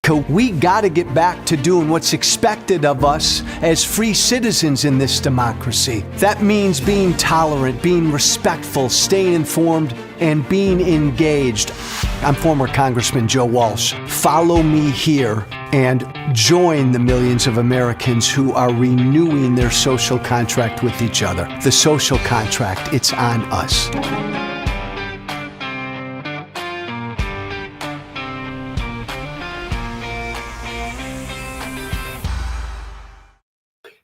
America, we got to get back to doing what's expected of us as free citizens in this democracy. That means being tolerant, being respectful, staying informed, and being engaged. I'm former Congressman Joe Walsh. Follow me here and join the millions of Americans who are renewing their social contract with each other. The social contract, it's on us.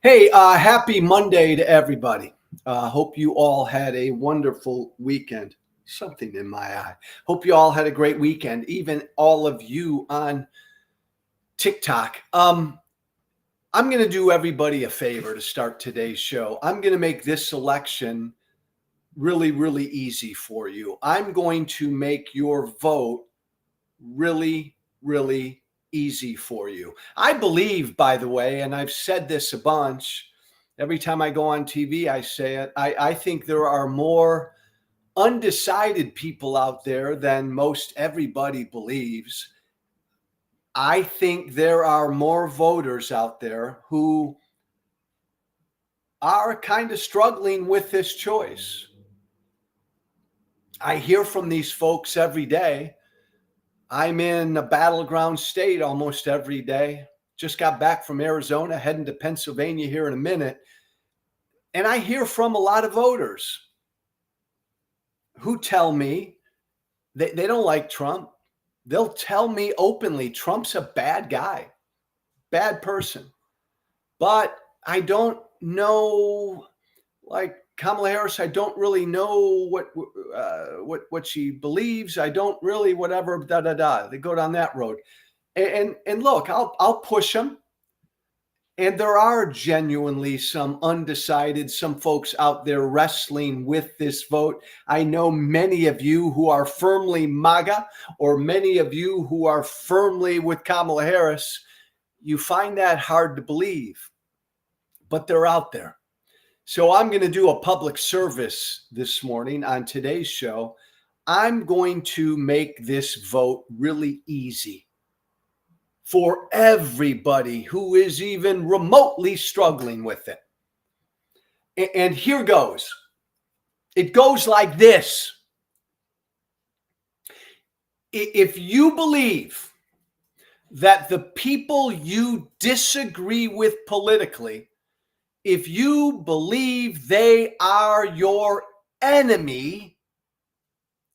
Hey, happy Monday to everybody. Hope you all had a wonderful weekend. Something in my eye. Hope you all had a great weekend, even all of you on TikTok. I'm going to do everybody a favor to start today's show. I'm going to make this selection really, really easy for you. I'm going to make your vote really, really easy for you. I believe, by the way, and I've said this a bunch, every time I go on TV, I say it, I think there are more undecided people out there than most everybody believes. I think there are more voters out there who are kind of struggling with this choice. I hear from these folks every day. I'm in a battleground state almost every day. Just got back from Arizona, heading to Pennsylvania here in a minute. And I hear from a lot of voters who tell me they don't like Trump. They'll tell me openly, Trump's a bad guy, bad person. But I don't know, like Kamala Harris, I don't really know what she believes. I don't really whatever, They go down that road. And look, I'll push them. And there are genuinely some undecided, some folks out there wrestling with this vote. I know many of you who are firmly MAGA, or many of you who are firmly with Kamala Harris. You find that hard to believe, but they're out there. So I'm going to do a public service this morning on today's show. I'm going to make this vote really easy for everybody who is even remotely struggling with it. And here goes. It goes like this. If you believe that the people you disagree with politically, if you believe they are your enemy,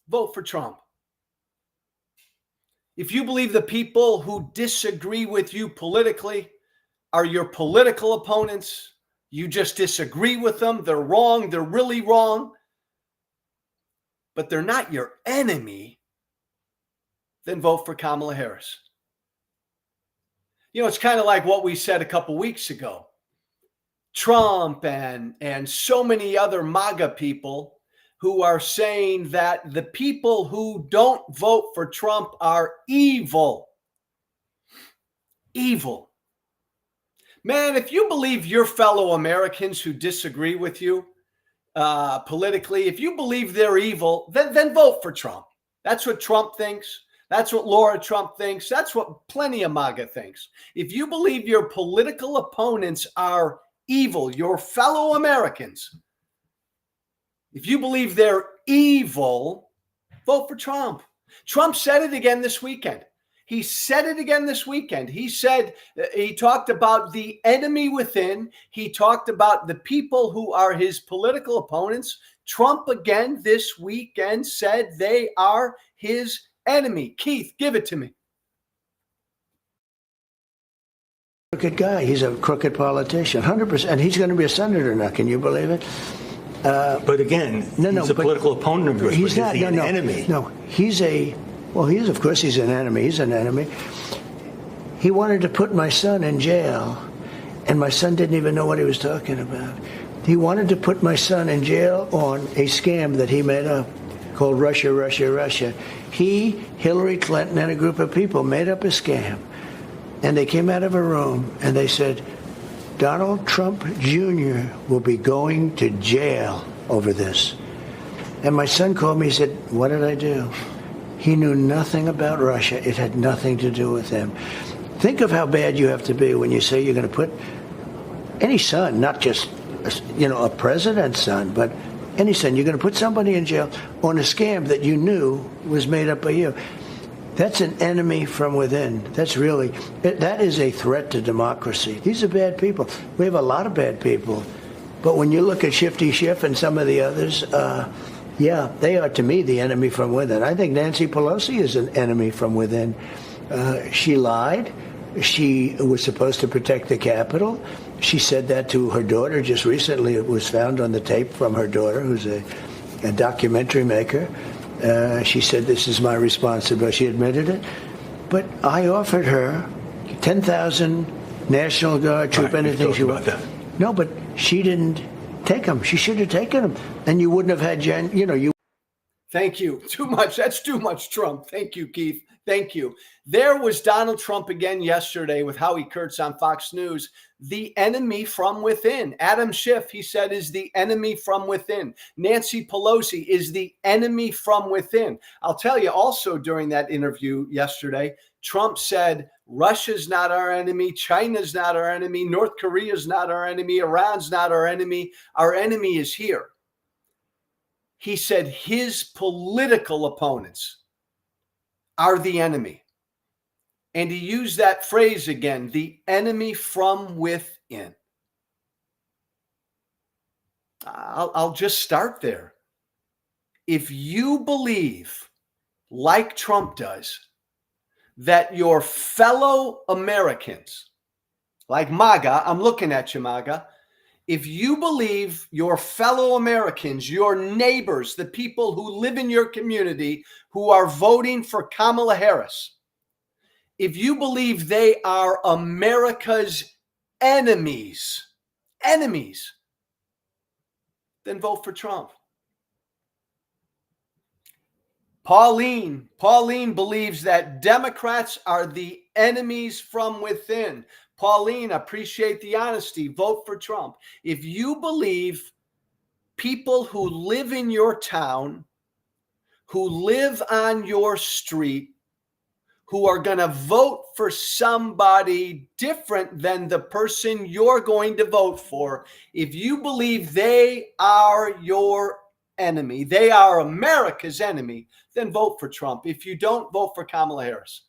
vote for Trump. If you believe the people who disagree with you politically are your political opponents, you just disagree with them, they're wrong, they're really wrong, but they're not your enemy, then vote for Kamala Harris. You know, it's kind of like what we said a couple weeks ago. Trump and so many other MAGA people who are saying that the people who don't vote for Trump are evil. Evil. Man, if you believe your fellow Americans who disagree with you politically, if you believe they're evil, then vote for Trump. That's what Trump thinks. That's what Laura Trump thinks. That's what plenty of MAGA thinks. If you believe your political opponents are evil, your fellow Americans, if you believe they're evil, vote for Trump. Trump said it again this weekend. He said it again this weekend. He said, he talked about the enemy within. He talked about the people who are his political opponents. Trump again this weekend said they are his enemy. Keith, give it to me. Crooked guy. He's a crooked politician, 100%. And he's going to be a senator now. Can you believe it? But again, he's a political opponent of yours. He's not an enemy. No, he's a, well, he is, of course, he's an enemy. He's an enemy. He wanted to put my son in jail, and my son didn't even know what he was talking about. He wanted to put my son in jail on a scam that he made up called Russia, Russia, Russia. He, Hillary Clinton, and a group of people made up a scam, and they came out of a room, and they said, Donald Trump Jr. will be going to jail over this. And my son called me, he said, what did I do? He knew nothing about Russia. It had nothing to do with him. Think of how bad you have to be when you say you're going to put any son, not just a president's son, but any son, you're going to put somebody in jail on a scam that you knew was made up by you. That's an enemy from within. That is a threat to democracy. These are bad people. We have a lot of bad people. But when you look at Shifty Schiff and some of the others, they are, to me, the enemy from within. I think Nancy Pelosi is an enemy from within. She lied. She was supposed to protect the Capitol. She said that to her daughter just recently. It was found on the tape from her daughter, who's a documentary maker. She said, this is my responsibility. She admitted it. But I offered her 10,000 National Guard troop, anything she wanted. No, but she didn't take them. She should have taken them. And you wouldn't have had you. Thank you. Too much. That's too much Trump. Thank you, Keith. Thank you. There was Donald Trump again yesterday with Howie Kurtz on Fox News. The enemy from within. Adam Schiff, he said, is the enemy from within. Nancy Pelosi is the enemy from within. I'll tell you also during that interview yesterday, Trump said, Russia's not our enemy. China's not our enemy. North Korea's not our enemy. Iran's not our enemy. Our enemy is here. He said his political opponents are the enemy. And he used that phrase again, the enemy from within. I'll just start there. If you believe, like Trump does, that your fellow Americans, like MAGA, I'm looking at you, MAGA, if you believe your fellow Americans, your neighbors, the people who live in your community who are voting for Kamala Harris, if you believe they are America's enemies, then vote for Trump. Pauline believes that Democrats are the enemies from within. Pauline, appreciate the honesty. Vote for Trump. If you believe people who live in your town, who live on your street, who are going to vote for somebody different than the person you're going to vote for, if you believe they are your enemy, they are America's enemy, then vote for Trump. If you don't, vote for Kamala Harris.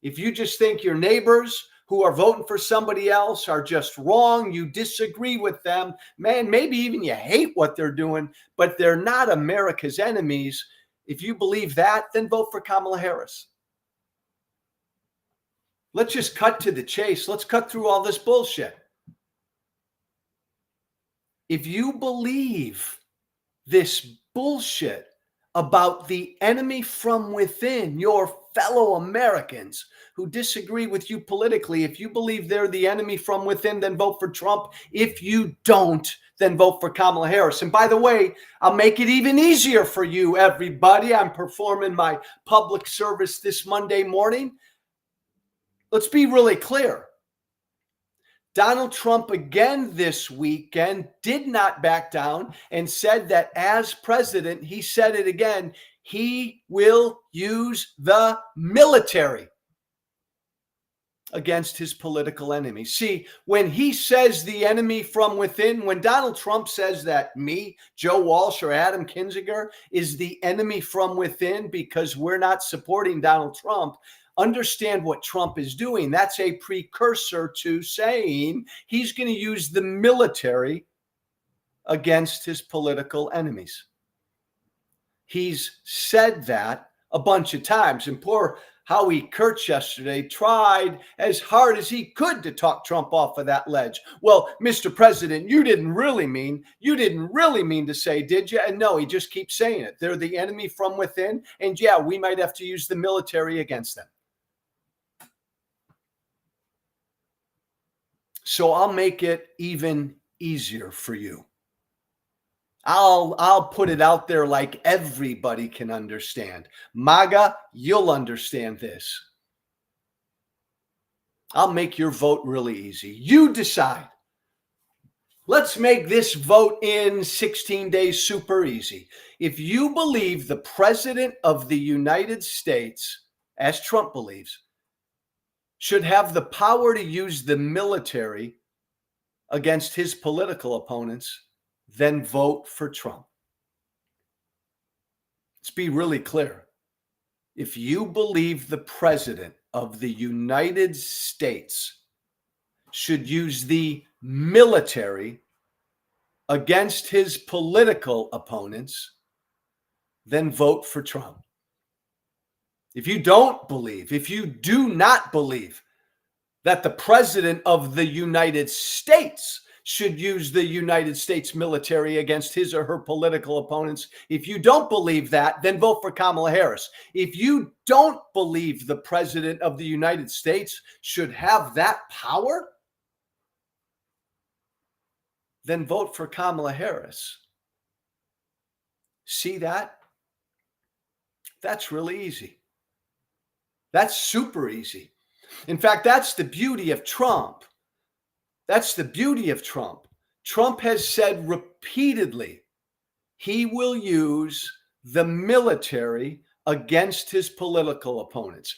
If you just think your neighbors who are voting for somebody else are just wrong, you disagree with them, man, maybe even you hate what they're doing, but they're not America's enemies. If you believe that, then vote for Kamala Harris. Let's just cut to the chase. Let's cut through all this bullshit. If you believe this bullshit about the enemy from within, your fellow Americans who disagree with you politically, if you believe they're the enemy from within, then vote for Trump. If you don't, then vote for Kamala Harris. And by the way, I'll make it even easier for you, everybody. I'm performing my public service this Monday morning. Let's be really clear. Donald Trump again this weekend did not back down and said that as president, he said it again, he will use the military against his political enemies. See, when he says the enemy from within, when Donald Trump says that me, Joe Walsh, or Adam Kinzinger is the enemy from within because we're not supporting Donald Trump, understand what Trump is doing. That's a precursor to saying he's going to use the military against his political enemies. He's said that a bunch of times. And poor Howie Kurtz yesterday tried as hard as he could to talk Trump off of that ledge. Well, Mr. President, you didn't really mean to say, did you? And no, he just keeps saying it. They're the enemy from within. And yeah, we might have to use the military against them. So I'll make it even easier for you. I'll put it out there like everybody can understand. MAGA, you'll understand this. I'll make your vote really easy. You decide. Let's make this vote in 16 days super easy. If you believe the President of the United States, as Trump believes, should have the power to use the military against his political opponents, then vote for Trump. Let's be really clear. If you believe the president of the United States should use the military against his political opponents, then vote for Trump. If you don't believe, if you do not believe that the president of the United States should use the United States military against his or her political opponents, if you don't believe that, then vote for Kamala Harris. If you don't believe the president of the United States should have that power, then vote for Kamala Harris. See that? That's really easy. That's super easy. In fact, that's the beauty of Trump. That's the beauty of Trump. Trump has said repeatedly he will use the military against his political opponents,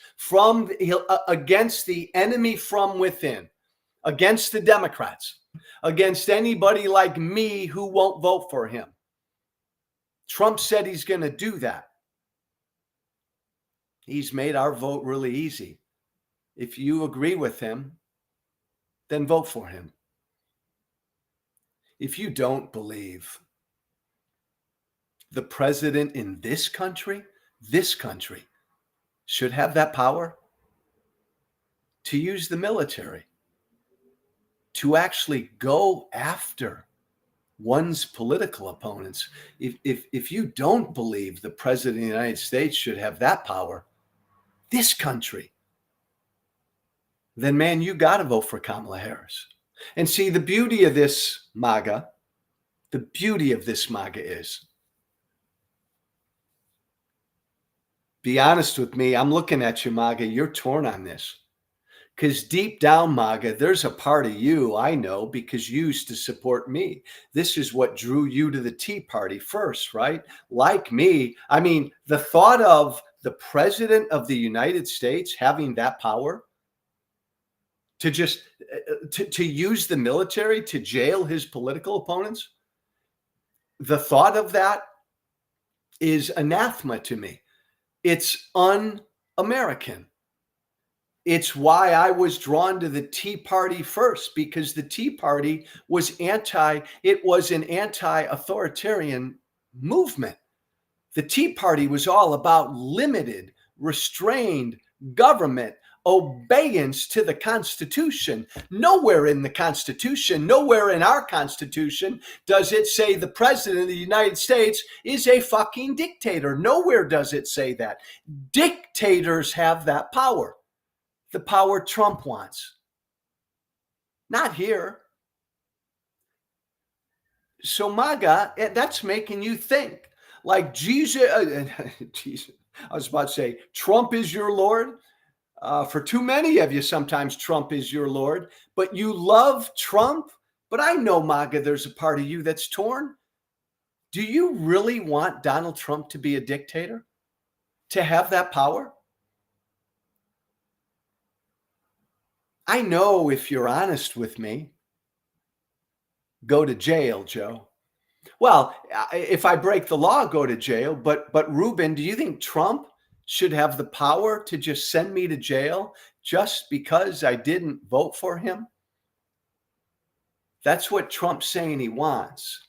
against the enemy from within, against the Democrats, against anybody like me who won't vote for him. Trump said he's going to do that. He's made our vote really easy. If you agree with him, then vote for him. If you don't believe the president in this country should have that power to use the military, to actually go after one's political opponents. If you don't believe the president of the United States should have that power, this country, then man, you got to vote for Kamala Harris. And see, the beauty of this MAGA is, be honest with me, I'm looking at you, MAGA, you're torn on this. Because deep down, MAGA, there's a part of you I know, because you used to support me. This is what drew you to the Tea Party first, right? Like me, I mean, the thought of the president of the United States having that power to just to use the military to jail his political opponents, the thought of that is anathema to me. It's un-American. It's why I was drawn to the Tea Party first, because the Tea Party was it was an anti-authoritarian movement. The Tea Party was all about limited, restrained government, obedience to the Constitution. Nowhere in the Constitution, nowhere in our Constitution does it say the president of the United States is a fucking dictator. Nowhere does it say that. Dictators have that power. The power Trump wants. Not here. So MAGA, that's making you think. Like Jesus, I was about to say, Trump is your Lord. For too many of you, sometimes Trump is your Lord, but you love Trump. But I know, MAGA, there's a part of you that's torn. Do you really want Donald Trump to be a dictator? To have that power? I know, if you're honest with me, go to jail, Joe. Well, if I break the law, go to jail. But Ruben, do you think Trump should have the power to just send me to jail just because I didn't vote for him? That's what Trump's saying he wants.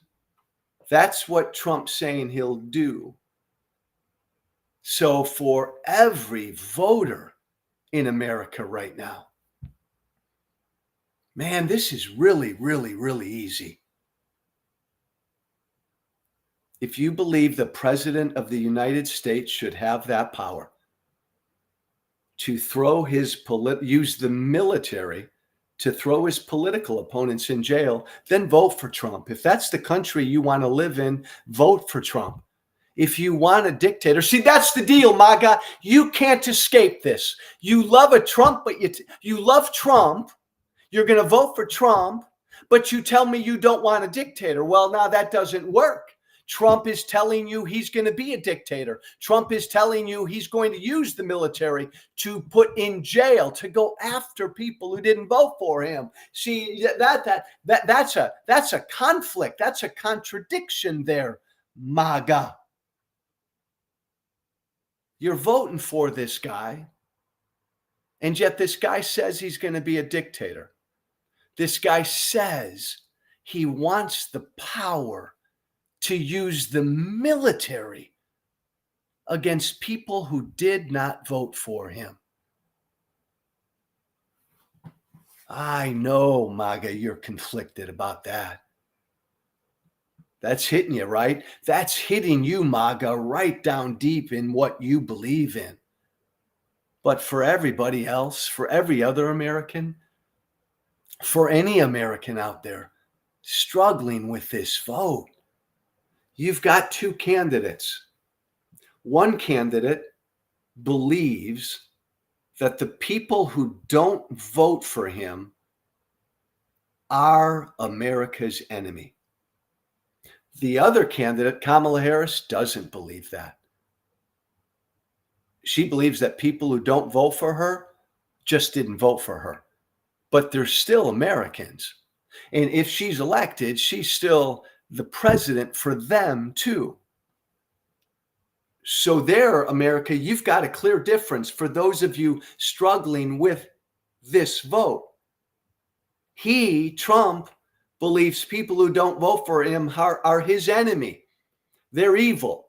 That's what Trump's saying he'll do. So for every voter in America right now, man, this is really, really, really easy. If you believe the president of the United States should have that power to use the military to throw his political opponents in jail, then vote for Trump. If that's the country you want to live in, vote for Trump. If you want a dictator, see, that's the deal, MAGA. You can't escape this. You love a Trump, but you love Trump. You're going to vote for Trump, but you tell me you don't want a dictator. Well, now that doesn't work. Trump is telling you he's going to be a dictator. Trump is telling you he's going to use the military to put in jail, to go after people who didn't vote for him. See, that's a conflict. That's a contradiction there, MAGA. You're voting for this guy, and yet this guy says he's going to be a dictator. This guy says he wants the power to use the military against people who did not vote for him. I know, MAGA, you're conflicted about that. That's hitting you, right? That's hitting you, MAGA, right down deep in what you believe in. But for everybody else, for every other American, for any American out there struggling with this vote, you've got two candidates. One candidate believes that the people who don't vote for him are America's enemy. The other candidate, Kamala Harris, doesn't believe that. She believes that people who don't vote for her just didn't vote for her, but they're still Americans. And if she's elected, she's still the president for them too. So there, America, you've got a clear difference for those of you struggling with this vote. Trump, believes people who don't vote for him are his enemy. They're evil.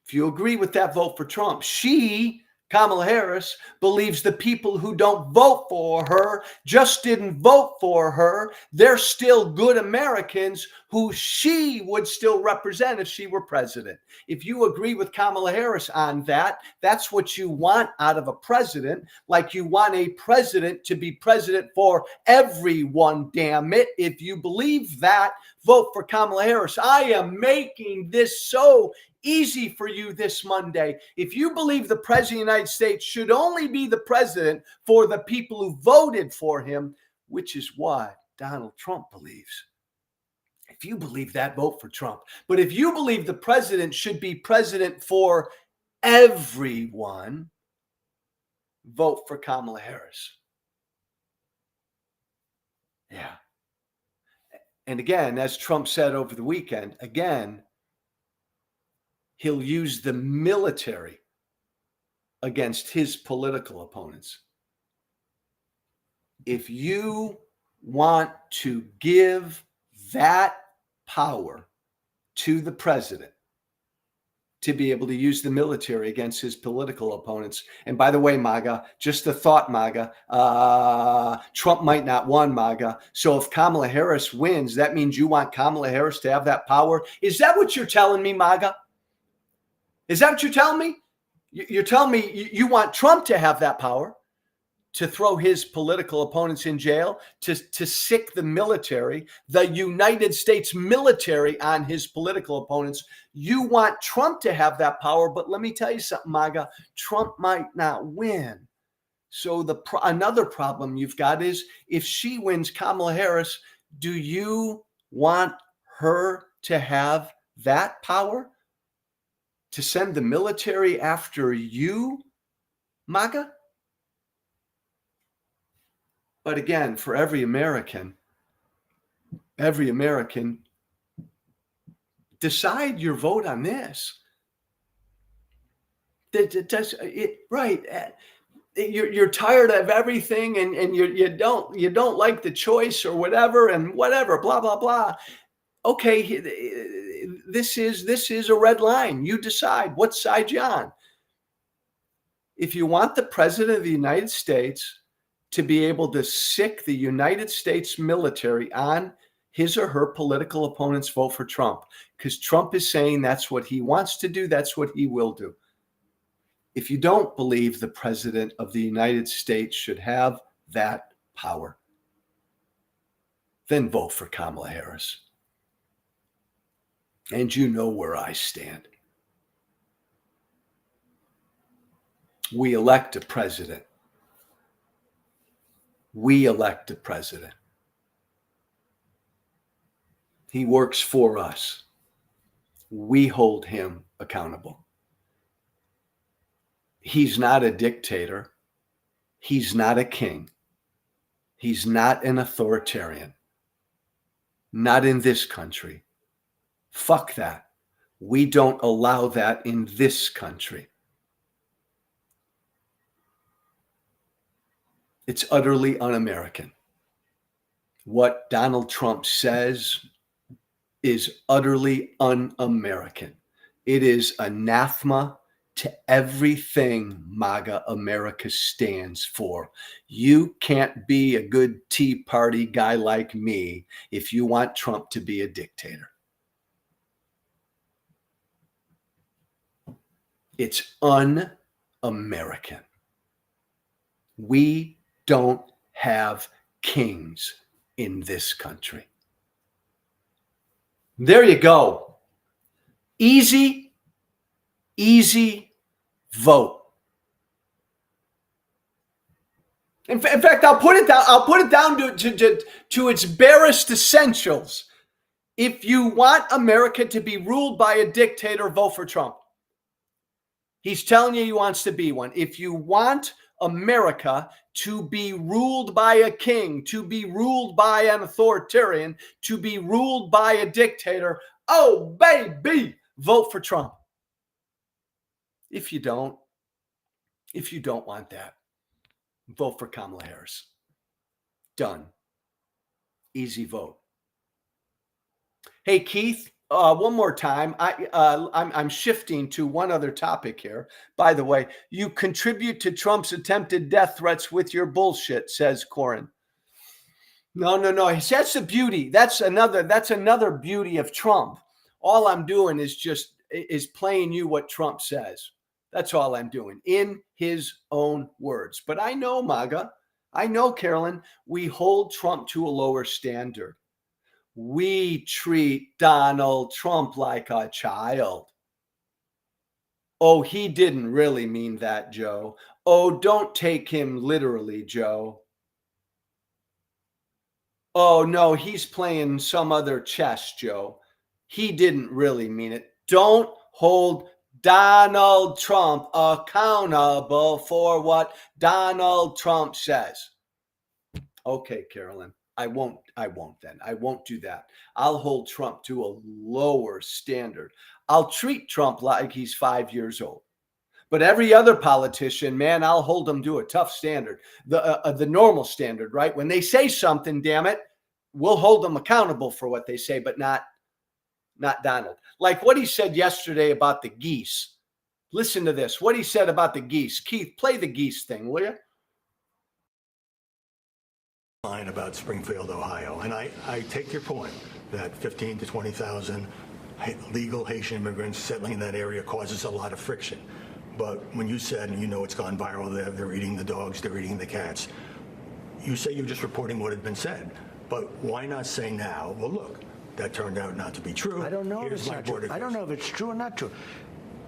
If you agree with that, vote for Trump. Kamala Harris, believes the people who don't vote for her just didn't vote for her. They're still good Americans who she would still represent if she were president. If you agree with Kamala Harris on that, that's what you want out of a president, like you want a president to be president for everyone, damn it. If you believe that, vote for Kamala Harris. I am making this so easy for you this Monday. If you believe the president of the United States should only be the president for the people who voted for him, which is what Donald Trump believes. If you believe that, vote for Trump. But if you believe the president should be president for everyone, vote for Kamala Harris. Yeah. And again, as Trump said over the weekend, he'll use the military against his political opponents. If you want to give that power to the president to be able to use the military against his political opponents, and by the way, MAGA, just a thought, MAGA, Trump might not win, MAGA. So if Kamala Harris wins, that means you want Kamala Harris to have that power. Is that what you're telling me, MAGA? Is that what you're telling me? You're telling me you want Trump to have that power to throw his political opponents in jail, to sick the military, the United States military on his political opponents. You want Trump to have that power, but let me tell you something, MAGA, Trump might not win. So another problem you've got is if she wins, Kamala Harris, do you want her to have that power? To send the military after you, MAGA? But again, for every American, decide your vote on this. Right. You're tired of everything and you don't like the choice or whatever, blah, blah, blah. Okay, this is a red line. You decide what side you're on. If you want the president of the United States to be able to sick the United States military on his or her political opponents, vote for Trump, because Trump is saying that's what he wants to do. That's what he will do. If you don't believe the president of the United States should have that power, then vote for Kamala Harris. And you know where I stand. We elect a president. We elect a president. He works for us. We hold him accountable. He's not a dictator. He's not a king. He's not an authoritarian. Not in this country. Fuck that. We don't allow that in this country. It's utterly un-American. What Donald Trump says is utterly un-American. It is anathema to everything MAGA America stands for. You can't be a good Tea Party guy like me if you want Trump to be a dictator. It's un-American. We don't have kings in this country. There you go. Easy vote. In fact, I'll put it down to its barest essentials. If you want America to be ruled by a dictator, vote for Trump. He's telling you he wants to be one. If you want America to be ruled by a king, to be ruled by an authoritarian, to be ruled by a dictator, oh baby, vote for Trump. If you don't want that, vote for Kamala Harris. Done. Easy vote. Hey, Keith, one more time. I'm shifting to one other topic here. By the way, you contribute to Trump's attempted death threats with your bullshit, says Corin. No. That's the beauty. That's another beauty of Trump. All I'm doing is playing you what Trump says. That's all I'm doing in his own words. But I know, MAGA, I know, Carolyn, we hold Trump to a lower standard. We treat Donald Trump like a child. Oh, he didn't really mean that, Joe. Oh, don't take him literally, Joe. Oh, no, he's playing some other chess, Joe. He didn't really mean it. Don't hold Donald Trump accountable for what Donald Trump says. Okay, Carolyn, I won't then. I won't do that. I'll hold Trump to a lower standard. I'll treat Trump like he's 5 years old. But every other politician, man, I'll hold them to a tough standard, the normal standard, right? When they say something, damn it, we'll hold them accountable for what they say, but not Donald. Like what he said yesterday about the geese. Listen to this. What he said about the geese. Keith, play the geese thing, will you? Line about Springfield, Ohio. And I take your point that 15 to 20,000 legal Haitian immigrants settling in that area causes a lot of friction. But when you said, and you know it's gone viral there, they're eating the dogs, they're eating the cats. You say you're just reporting what had been said. But why not say now, well, look, that turned out not to be true. I don't know if it's not true. I don't know if it's true or not true.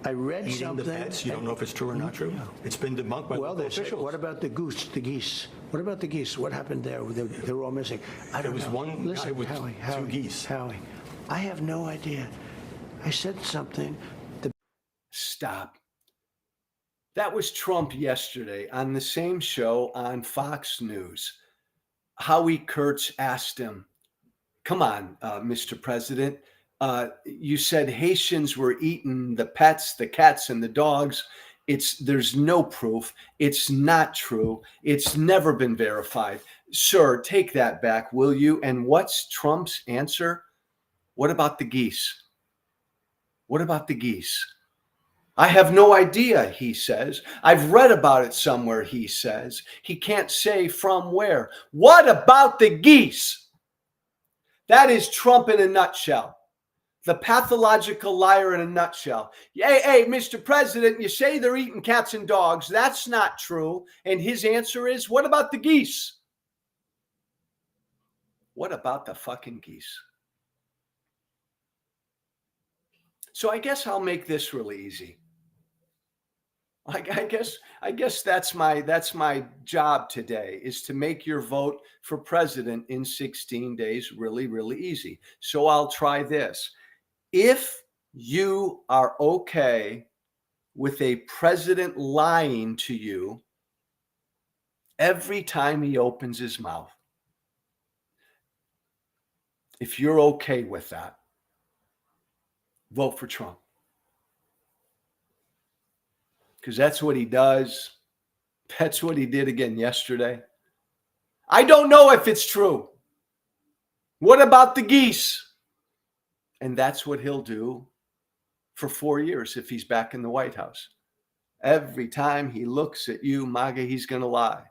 I read eating something. The pets, you don't know if it's true or not true? It's been debunked by local officials. What about the geese? What about the geese? What happened there? They were all missing. I don't know. There was one guy with two geese. Howie, I have no idea. I said something. Stop. That was Trump yesterday on the same show on Fox News. Howie Kurtz asked him, come on, Mr. President. You said Haitians were eating the pets, the cats, and the dogs. There's no proof. It's not true. It's never been verified. Sir, take that back, will you? And what's Trump's answer? What about the geese? What about the geese? I have no idea, he says. I've read about it somewhere, he says. He can't say from where. What about the geese? That is Trump in a nutshell. The pathological liar in a nutshell. Hey, Mr. President, you say they're eating cats and dogs. That's not true. And his answer is, what about the geese? What about the fucking geese? So I guess I'll make this really easy. I guess that's my job today, is to make your vote for president in 16 days really, really easy. So I'll try this. If you are okay with a president lying to you every time he opens his mouth, if you're okay with that, vote for Trump. Because that's what he does. That's what he did again yesterday. I don't know if it's true. What about the geese? And that's what he'll do for 4 years if he's back in the White House. Every time he looks at you, MAGA, he's going to lie.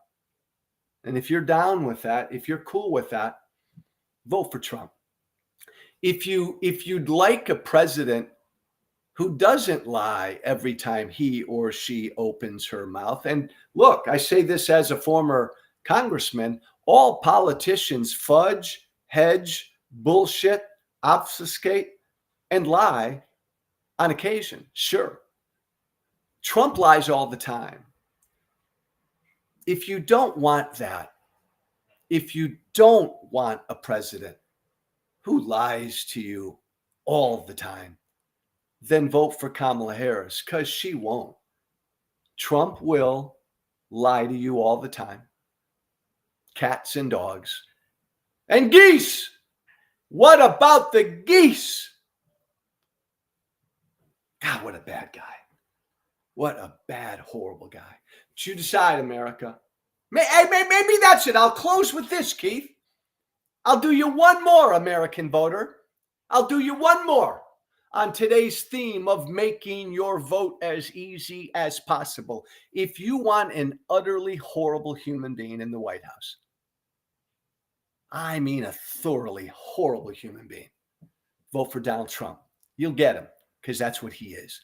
And if you're down with that, if you're cool with that, vote for Trump. If you'd like a president who doesn't lie every time he or she opens her mouth, and look, I say this as a former congressman, all politicians fudge, hedge, bullshit, obfuscate, and lie on occasion. Sure. Trump lies all the time. If you don't want that, if you don't want a president who lies to you all the time, then vote for Kamala Harris, because she won't. Trump will lie to you all the time. Cats and dogs. And geese! What about the geese? God, what a bad guy. What a bad, horrible guy. But you decide, America. Maybe that's it. I'll close with this, Keith. I'll do you one more, American voter. I'll do you one more on today's theme of making your vote as easy as possible. If you want an utterly horrible human being in the White House, I mean a thoroughly horrible human being, vote for Donald Trump. You'll get him, because that's what he is.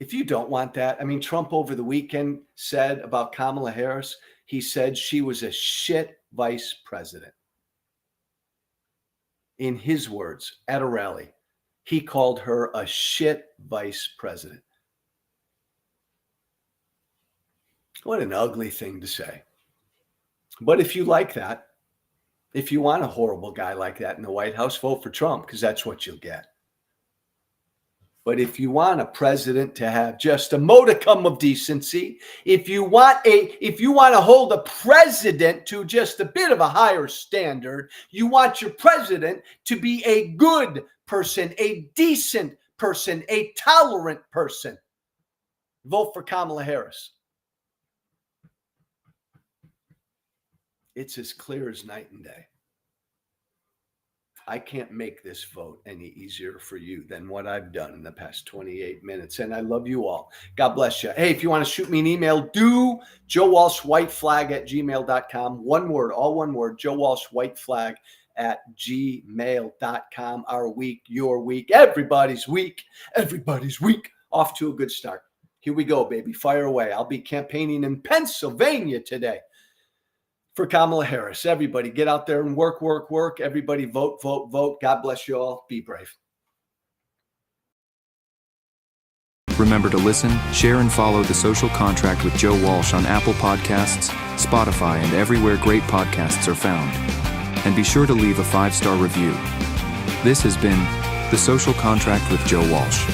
If you don't want that, I mean, Trump over the weekend said about Kamala Harris, he said she was a shit vice president. In his words, at a rally, he called her a shit vice president. What an ugly thing to say. But if you like that, if you want a horrible guy like that in the White House, vote for Trump, because that's what you'll get. But if you want a president to have just a modicum of decency, if you want to hold a president to just a bit of a higher standard, you want your president to be a good person, a decent person, a tolerant person, vote for Kamala Harris. It's as clear as night and day. I can't make this vote any easier for you than what I've done in the past 28 minutes. And I love you all. God bless you. Hey, if you want to shoot me an email, do joewalshwhiteflag@gmail.com. One word, all one word, joewalshwhiteflag@gmail.com. Our week, your week, everybody's week, off to a good start. Here we go, baby. Fire away. I'll be campaigning in Pennsylvania today for Kamala Harris. Everybody get out there and work. Everybody vote. God bless you all. Be brave. Remember to listen, share, and follow The Social Contract with Joe Walsh on Apple Podcasts, Spotify, and everywhere great podcasts are found. And be sure to leave a 5-star review. This has been The Social Contract with Joe Walsh.